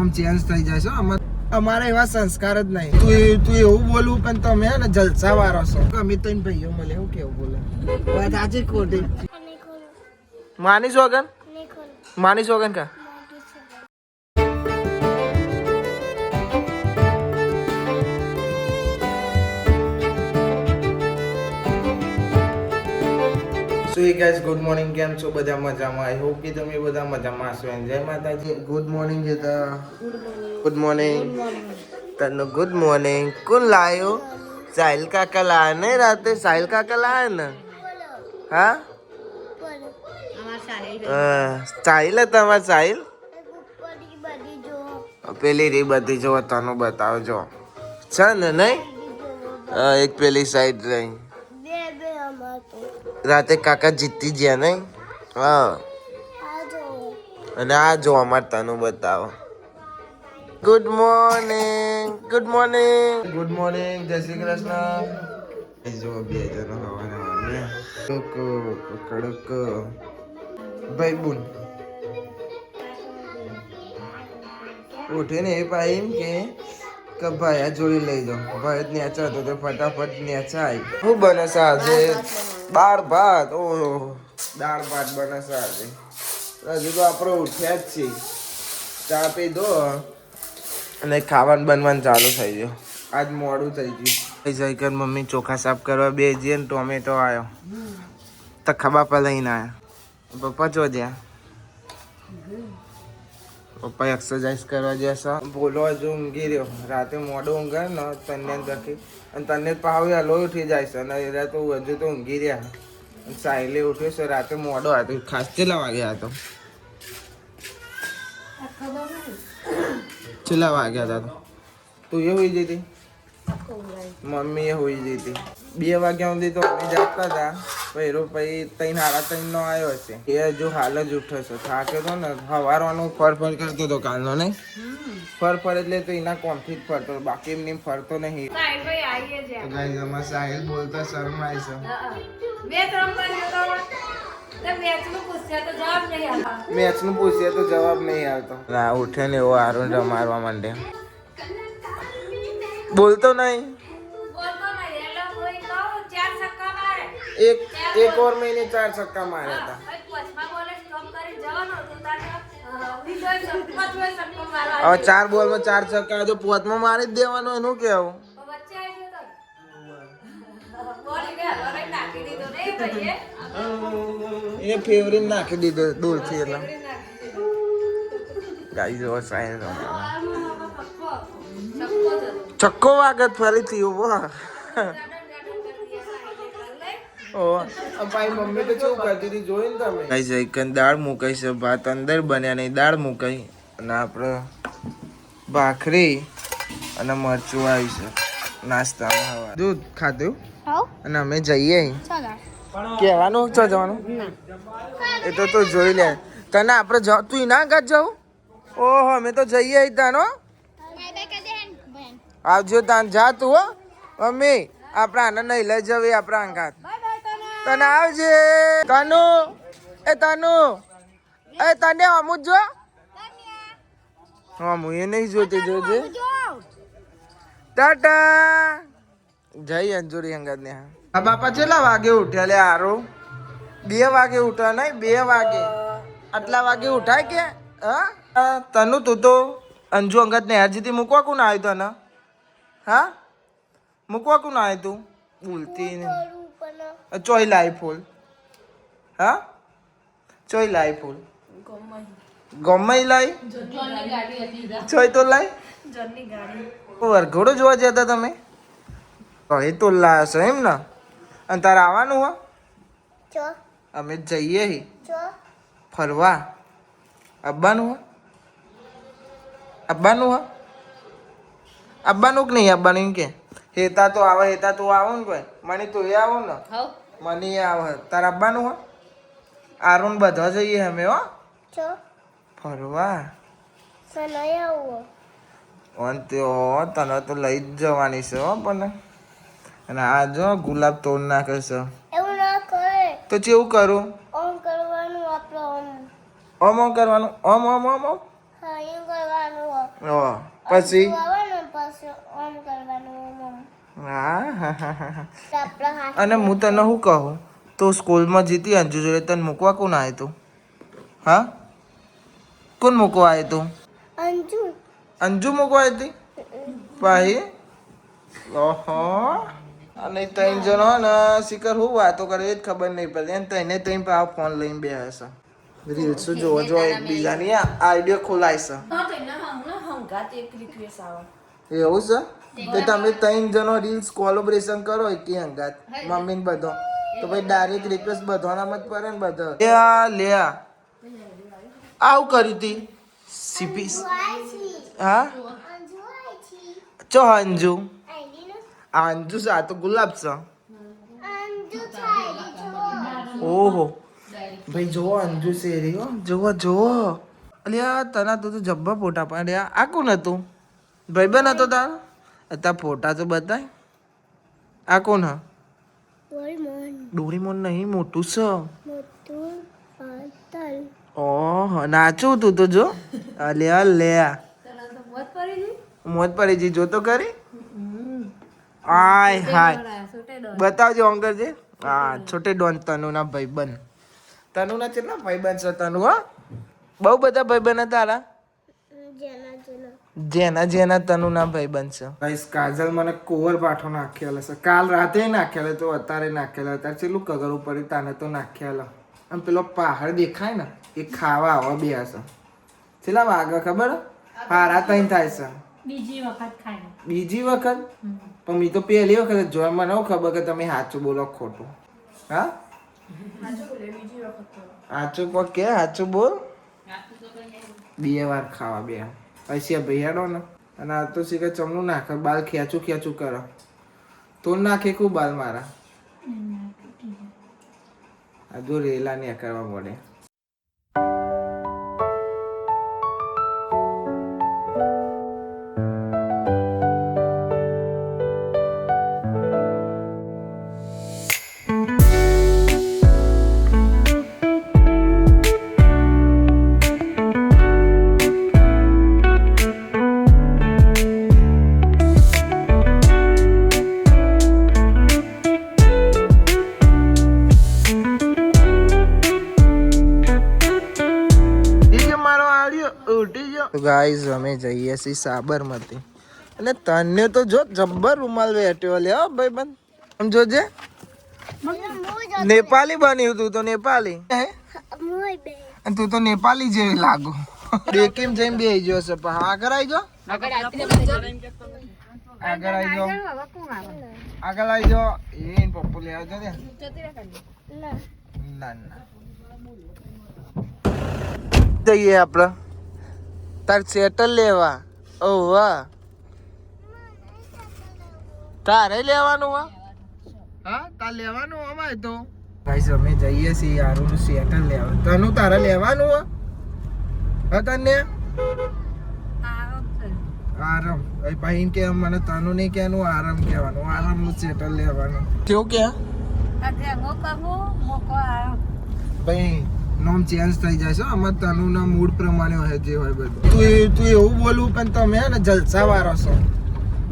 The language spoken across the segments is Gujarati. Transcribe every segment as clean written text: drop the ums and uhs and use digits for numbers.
આમ ચેન્જ થઈ જાય છે અમારા એવા સંસ્કાર જ નહીં. તું એવું બોલું પણ તમે હે ને જલસા વાળો છો. અમે તો ભાઈઓ મળે એવું કેવું બોલે વાત આજે ખોટી માની સોગન માની સોગન કા સો હે ગાઈસ ગુડ મોર્નિંગ કેમ છો બધા મજામાં આઈ હોપ કે તમે બધા મજામાં હશો જય માતાજી ગુડ મોર્નિંગ જતા ગુડ મોર્નિંગ તને ગુડ મોર્નિંગ કોણ લાયો સાહિલ કાકા લાયા ને રાતે સાહિલ કાકા લાયા ને હા સાહિલ તમાર સાહિલ પેલી રી બધી જો તને બતાવજો છે ને નહીં એક પેલી સાઈડ રહી રાતે કાકા જીતી ગયા નહીં હા અને આ જો અમાર તનું બતાવો good morning good morning good morning જય શ્રી કૃષ્ણ જો બે જણો હવાના કડક ભાઈ બુન ઉઠે ને એ ભાઈ એમ કે ભાઈ આ જોડી લઈ જાઓ ભાઈ નેચા હતો તો ફટાફટ નેચા આવી શું બને છે આજે દાળ ભાત ઓ દાળ ભાત બને છે આજે હજુ તો આપણે ઉઠ્યા જ છીએ ચા પી દો અને ખાવાનું બનવાનું ચાલુ થઈ ગયું આજ મોડું થઈ ગયું જઈ કર મમ્મી ચોખા સાફ કરવા બે જઈએ ને ટોમેટો આવ્યો તખા બાપા લઈને આવ્યા પપ્પા જો જ્યાં પપ્પા એક્સરસાઇઝ કરવા જશે બોલો હજુ ઊંઘી રહ્યો રાતે મોડું ઊંઘે ને તને દખી અને તને પાવી હલો ઉઠી જાય છે અને એરા તો હજુ તો ઊંઘી રહ્યા અને સાહેલે ઉઠ્યો છે રાતે મોડો હતો ખાસ ચેલા વાગ્યા હતો ચેલા વાગ્યા હતા તું એ હોઈ જતી મમ્મી એ હોઈ જતી 2 વાગ્યા સુધી તો અમે જાગતા હતા પહેરો પછી 3:30 નો આવ્યો હશે એ હજુ હાલ જ ઉઠ્યો છે થાક્યો હતો ને સવારવાનો ફર કરતો હતો કાલનો નહીં ફર એટલે તો એના કોમથી જ ફરતો બાકી એમની ફરતો નહીં ગાઈસ અમાર સાહિલ બોલતા શરમ આવી છે મેચ નું પૂછીએ તો જવાબ નહીં આવતો ના ઉઠે ને એવો આરુણ રમાડવા માંડે બોલતો નહીં एक और महीने 4 छक्का मारा था હવે 4 બોલ માં 4 છક્કા જો પોત માં મારી જ દેવાનો એનું કેવું એ ફેવરિટ નાખી દીધો દૂર થી એટલે ગાઈ જો સાઈન છક્કો વાગત ફરીથી ઉભો મમ્મી તો શું કરતી હતી જોઈને તમે કઈ જઈ દાળ મુકાઈ છે ભાત અંદર બન્યા નહીં દાળ મુકાઈ અને આપણે ભાખરી અને મરચું આવી છે નાસ્તામાં હવા દૂધ ખાધું અને અમે જઈએ કહેવાનું છો જવાનું એ તો તું જોઈ લે તને આપણે તું ના ઘર જવું ઓહો અમે તો જઈએ તાનો આવજો તાન જા તું હો મમ્મી આપણે આને નહીં લઈ જવી આપણા અંગાત તને આવજે તનુ એ તને અમુક જો અમુ એ નહીં જોતી જોજે ટાટા જઈ અંજુરી અંગત ને હા બાપા કેટલા વાગે ઉઠ્યા લે આરો 2 વાગે ઉઠ્યા નહીં 2 વાગે આટલા વાગે ઉઠાય કે હા તનુ તું તો અંજુ અંગત ને હરજીથી મૂકવા કોણ આવ્યું તને હા મૂકવા કોણ આવ્યું તું બોલતી ને ચોઈ લાઈ ફૂલ હા ચોઈ લાઈ ફૂલ ગમે લાઈ ચોઈ તો લાઈ વરઘોડો જોવા જતા તમે એ તો લાશો એમ ને અને તારે આવવાનું હો અમે જઈએ ફરવા આવવાનું હો આવવાનું હો આવવાનું કે નહીં આવવાનું એમ કે હેતા તો આવે હેતા તું આવો ને ભાઈ મને તો એ આવો ને મને એ આવે તારા આવવાનું હો આરુણ બધા જઈએ અમે હો ફરવા તને તો લઈ જ જવાની છે હો પણ અને આ જો ગુલાબ તોડ નાખે છે તો કેવું કરું ઓમ કરવાનું ઓમ ઓમ કરવાનું ઓમ ઓમ ઓમ ઓમ પછી અને હું તને શું કહું, તો સ્કૂલમાં જીતી અંજુ જોડે તને મૂકવા કોણ આવ્યું તું? હા, કોણ મૂકવા આવ્યું તું? અંજુ મૂકવા આવી હતી ભાઈ. ઓહો, અને ત્રણ જણો ને શિખર હું વાતો કરે એ જ ખબર નહીં પડતી. એને તઈને ત્રણ પાવ ફોન લઈને બે હશે, રીલ્સ જોવો એકબીજાની આઈડિયા ખોલાય છે. એવું છે તો તમે ત્રણ જણો રીલ્સ કોલેબોરેશન કરો કે હંગાત મમ્મી ને બધો, તો ભાઈ ડાયરેક્ટ રિક્વેસ્ટ બધોનામાં જ પડે ને બધો. લે આવું કરી હતી સીપી. હા ચો અંજુ, અંજુ આ તો ગુલાબ છે. ઓહો ભાઈ જોવો અંજુ શેરી હો, જોવો અલ્યા તને તો જબ્બા ફોટા પાડ્યા. આ કોણ હતું? ભાઈબંધ હતો તારો? અત્યારે ફોટા તો બતાય. આ કોણ હા? ડોરીમોન નહીં, મોટું છે. ઓહ નાચું તું તો જો. અલ્યા લે મોત પડી જી, જો તો કરી. આય હાય બતાવજો અંકલ છે. હા છોટે ડોન તનુના ભાઈબંધ. તનુના કેટલા ભાઈબંધ છે તનુ? હા બહુ બધા ભાઈબંધ તારા. જેના તનુના ભાઈબંધ છે. ગાઈસ કાજલ મને કોવર પાઠો નાખેલા છે. કાલ રાતે નાખેલા તો અત્યારે નાખેલા. અત્યારે ચેટલું કગરવું પડ્યું તાને તો નાખેલા. આમ પેલો પહાડ દેખાય ને એ ખાવા આવા બે હશે. છેલ્લા વાગે ખબર? હારા તઈ થાય છે. બીજી વખત પણ મેં તો પહેલી વખત જોયા. મને ખબર કે તમે સાચું બોલો ખોટું. હા સાચું કો કે સાચું બોલ. બે વાર ખાવા બે પછી ભૈયાડો ને અને આ તો શીખે ચમનું નાખે બાલ ખેંચું કરો તો નાખે ખૂબ બાલ મારા. આ જો રેલા ને કરવા પડે. ગાઈઝ અમે જઈએ છીએ સાબરમતી અને તને તો જો જબ્બર રૂમાલ વેટ્યો લે ભાઈબંધ. આમ જોજે નેપાળી બન્યું તું તો નેપાળી. તું તો નેપાળી જેવી લાગુ. કેમ જઈને બે ગયો છે આગળ આવી જાઓ. આગળ આવી જાઓ એ પપ્પુ લે આવજો ને. ના જઈએ આપડે તાર સેટલ લેવા. ઓ વાહ તારે લેવાનું હા? હા તાર લેવાનું અમારે તો. ગાઈસ અમે જઈએ છીએ યારું સેટલ લેવા. તને તારે લેવાનું હા? તને આરામ ભાઈ કે મને તનું નહીં કહેવાનું આરામ કહેવાનું. આરામ નું સેટલ લેવાનું. કેવું કે ભાઈ નોમ ચેન્જ થઈ જાય છે આમાં તનુના મૂડ પ્રમાણે હોય જે હોય બધું. તું એવું બોલું પણ તમે હે ને જલસા વાળો છો.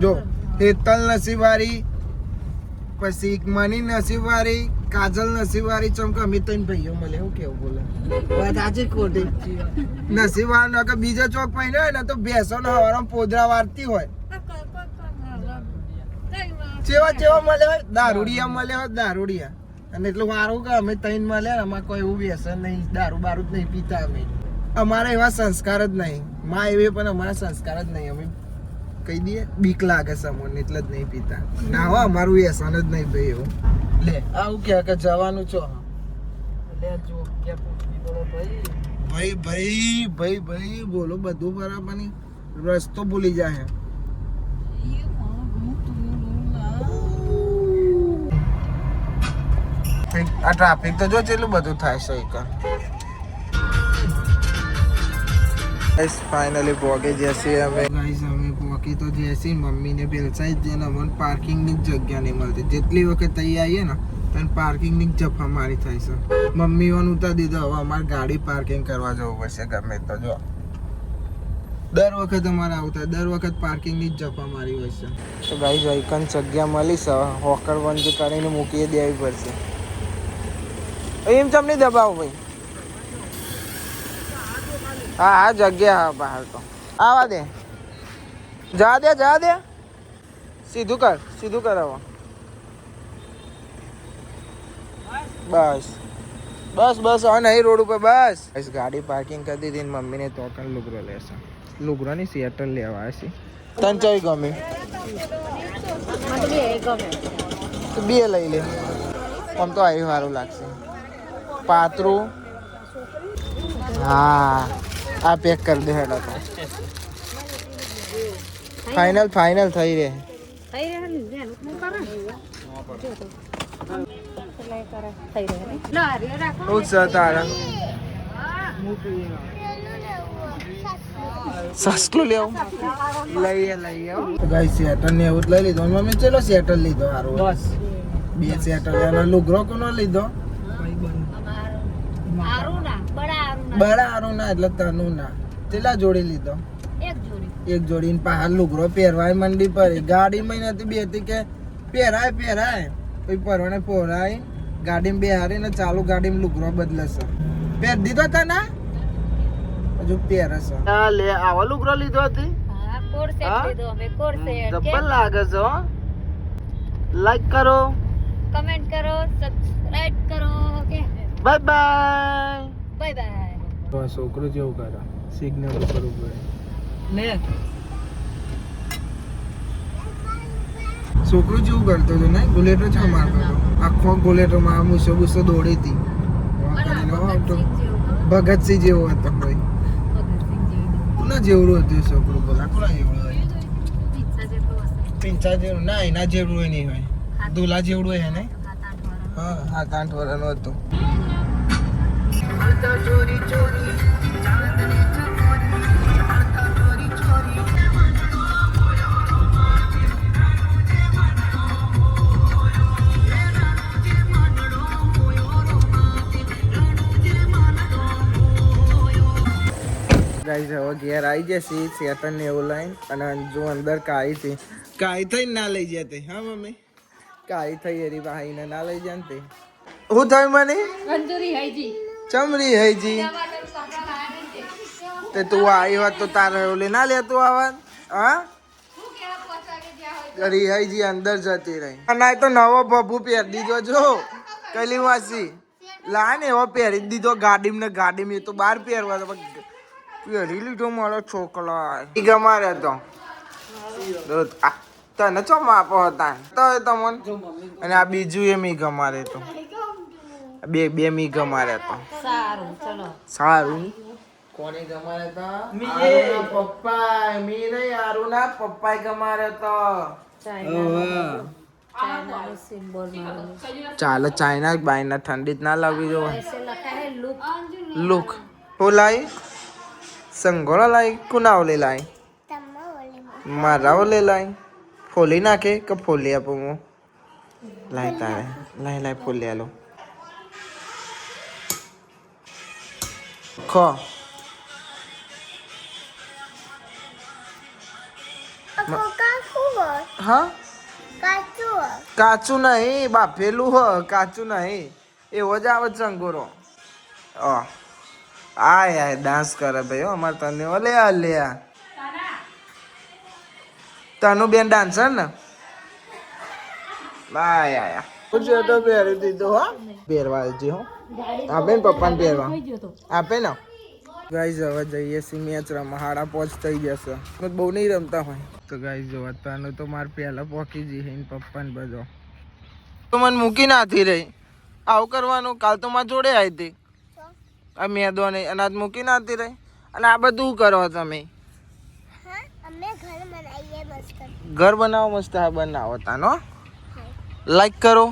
જો હેતલ નસીબવાળી, પછી મની નસીબવાળી, કાજલ નસીબવાળી, ચમક અમે ત્રણ ભાઈઓ મળે. એવું કેવું બોલે વાત આજે ખોટી. નસીબવાળો કે બીજો ચોક પહેર્યો હોય ને તો ભેંસો ને હવારમાં પોદરા વારતી હોય. ચેવા મળે હોય દારૂડિયા મળે હોય દારૂડિયા. અને એટલું સારું કે અમે ત્રણ મળ્યા અમારે કોઈ એવું વ્યસન નહીં, દારૂ બારૂ જ નહીં પીતા. અમે અમારા એવા સંસ્કાર જ નહીં. માં એવી પણ અમારા સંસ્કાર જ નહીં. અમે કહી દઈએ બીક લાગે છે અમને એટલે જ નહીં પીતા. ના હો અમારું વ્યસન જ નહીં ભાઈ એવું. લે આવું કે જવાનું છો? ભાઈ બોલો બધું બરાબર નહીં. રસ્તો ભૂલી જાય. આ ટ્રાફિક તો જો કેટલું બધું થાય છે. ફાઇનલી પહોંચી જશે અમે. ગાઈસ અમે પહોંચી તો જશે. મમ્મીને બેલસાઈ જ ને અમને પાર્કિંગની જ જગ્યા નહીં મળતી. જેટલી વખત અહીં આવીએ ને તને પાર્કિંગની જ જફા મારી થાય છે. મમ્મી ઓન ઉતારી દીધો. હવે અમારે ગાડી પાર્કિંગ કરવા જવું પડશે ગમે તો. જો દર વખત અમારે આવતા દર વખત પાર્કિંગની જ જપા મારી હોય છે. તો ગાઈઝ આઈકન જગ્યા મળી છે હોકર બંધ કરીને મૂકી દેવી પડશે. એમ તમને દબાવો ભાઈ. હા હા જગ્યા હા બહાર તો આવા દે જા દે સીધું કર હવે બસ હા નહીં રોડ ઉપર બસ ગાડી પાર્કિંગ કરી દીધી ને મમ્મીને તો પણ લુગરો લેશે લુગરો ની સ્વેટર લેવા છે. તને ચાઈ ગમે તો બે લઈ લે આમ તો આવી સારું લાગશે પાતરું. હા આ પેક કરી દે હેડો તો ફાઇનલ થઈ રહે. સસ્તું લેવું લઈએ ગાઈસ સ્વેટર ને એવું લઈ લીધો મમ્મી ચલો સ્વેટર લીધો હારું બસ બે સ્વેટર એનો લુગરો કોનો લીધો બડા હારું ના એટલે તનું ના કેટલા જોડી લીધો એક જોડી ને પહાડ લુગરો પહેરવાય મંડી પર ગાડીમાં નથી બેતી કે પહેરાય પછી પરવાને પોરાય ગાડીમાં બેહારી ને ચાલુ ગાડીમાં લુગરો બદલશે પહેર દીધો તને હજુ પહેરશે લે આવો લુગરો લીધો હતી જબ્બર લાગે છે લાઈક કરો કમેન્ટ કરો સબસ્ક્રાઇબ કરો બાય છોકરો જેવું કરે સિગ્નલ ઉપર ઉભો લે છોકરો જેવું કરતો હતો ને ગુલેટો છે મારતો હતો આખો ગુલેટો માં મૂસો દોડી હતી ભગતસિંહ જેવો હતો ભાઈ કોના જેવડું હતું છોકરો બોલા કોના જેવડું હોય પિંચા જેવડું ના એના જેવડું હોય નહીં હોય દુલા જેવડું હોય ને હા 7-8 વર્ષનું હતું. ગાઈસ હવે ઘેર આવી જશે સેટન ને એવું લઈને અને જો અંદર કાઈ થઈ ના લઈ જતે હા મમ્મી કાઈ થઈ એરી ભાઈ ને ના લઈ જાનતે હું થઈ મને મંજૂરી હૈજી ચમરી હૈજી તે તું આવી હોત તો તારે ઓલે ના લેતો આવત હા કરી હૈજી અંદર જતી રહી ના તો નવો બબુ પહેર દીધો જો કલી વાસી લાને એવો પહેરી દીધો ગાડીમાં એ તો બહાર પહેરવા તો પહેરી લીધો મારો છોકરો ગમારે તો તને ચો માપો હતા તો તમને અને આ બીજું એ મી ગમારે તો બે મી ગમારે તો સારું કોને ગમારે તો પપ્પા મી નહીં આરું ના પપ્પા ગમારે તો ચાલે ચાઇના બાયના ઠંડી જ ના લાગવી જોઈએ લુક બોલાય સંગોળા લાઈ કુના ઓલે લાઈ મારા ઓલે લાઈ ફોલી નાખે કે ફોલી આપો હું લાઈ તારે લાઈ ફોલી આલો ખો હા કાચું નહીં બાફેલું હ કાચું નહીં એવો જ આવે ચંગોરો આય ડાન્સ કરે ભાઈ અમારે તને ઓલે લે તનુ બેન ડાન્સર ને આય આયા પૂછ્યો તો પહેરી દીધો હા પહેરવા જે હો આપે ને પપ્પાને પહેરવા આપે ને ગાઈઝ હવે જઈએ છીએ મેચ રમવા 5:30 થઈ જશે બહુ નહીં રમતા હોય તો ગાઈઝ જોવા તાનું તો મારે પહેલા પોકી જઈએ ને પપ્પાને બધો તો મને મૂકી નાથી રહી આવું કરવાનું કાલ તો મારા જોડે આવી હતી આ મેદો નહીં અનાજ મૂકી નાતી રહી અને આ બધું કરો તમે ઘર બનાવો મસ્ત હા બનાવો તાનો લાઈક કરો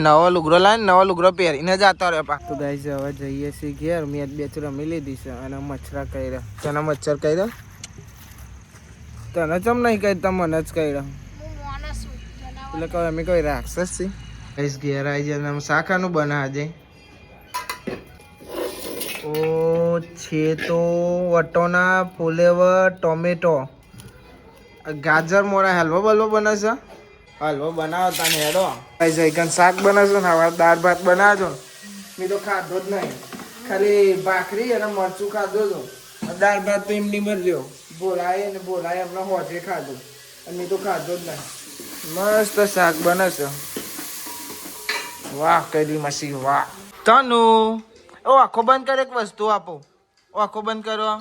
નવો લુગરો લાવીને નવો લુગરો પહેરીને જતા રહ્યો પા તો ગાઈસ હવે જઈએ છીએ ઘેર મેચ બેચ રમી લીધી છે અને મચ્છરા કર્યા તને મચ્છર કર્યા તને ચમ નહીં કહી તમને જ કર્યા એટલે કહો અમે કોઈ રાક્ષસ છીએ ગાઈસ ઘેર આવી જાય શાખાનું બનાવજે ઓ છે તો વટોના ફુલેવર ટોમેટો ગાજર મોરા હલવો બલવો બને છે હલવો બનાવો તને હેડો જઈકન શાક બનાવજો ને હવે દાળ ભાત બનાવજો મેં તો ખાધો જ નહીં ખાલી ભાખરી અને મરચું ખાધું હતું દાળ ભાત તો એમની મરજો બોલાય હમણાં હોજે ખાધું અને મેં તો ખાધો જ નહીં મસ્ત શાક બને છે વાહ કરી મસી વાહ તનુ ઓ આખો બંધ કરે એક વસ્તુ આપો આખો બંધ કરો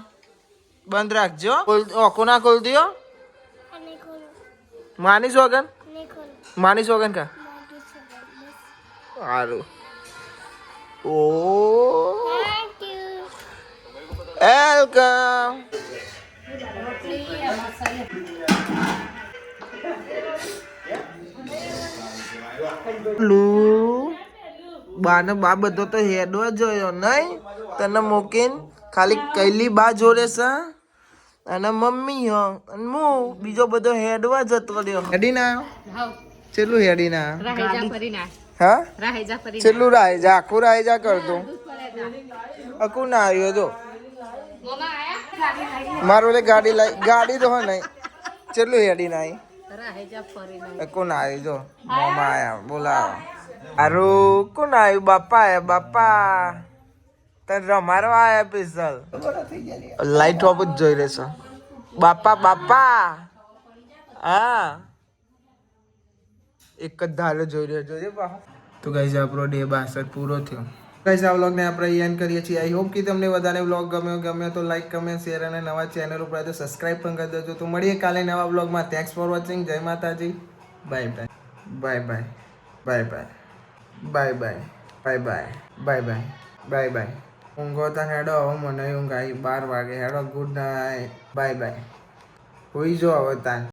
બંધ રાખજો આખો ના ખોલ દો માનીશ વગન કા સારું ઓ વેલકમ બાને બા બધો તો હેડો જોયો નહીં તને મૂકીને ખાલી કૈલી બા જોડે છે અને મમ્મી હો અને હું બીજો બધો હેડવા જતો રહ્યો હેડી ના આવ્યો ચેટલું હેડી ના હા ચેટલું રાહેજા આખું રાહેજા કરતો આખું ના આવ્યો જો મારું ઓલે ગાડી તો હો નહીં ચેટલું હેડી ના આવી કોણ આવ્યું જો મોમાં આયા બોલાવો હારું કોણ આવ્યું બાપા આયા બાપા તને રમારો આયા પિસ્તલ લાઈટ ઓફ જ જોઈ રહેશો બાપા હા એક જ ધારો જોઈ રહ્યો જોજે બા તો ગાઈસ આપણો ડે 62 પૂરો થયો ગાઈસ આ વ્લોગને આપણે એન્ડ કરીએ છીએ આઈ હોપ કે તમને વધારે વ્લોગ ગમ્યો તો લાઈક કમેન્ટ શેર અને નવા ચેનલ ઉપર તો સબસ્ક્રાઇબ પણ કરી દેજો તો મળીએ કાલે નવા વ્લોગમાં થેન્ક્સ ફોર વોચિંગ જય માતાજી બાય બાય ઊંઘો તને હેડો હવે મને ઊંઘ આવી 12 વાગે હેડો ગુડ નાઇટ બાય હોઈ જો હવે તાન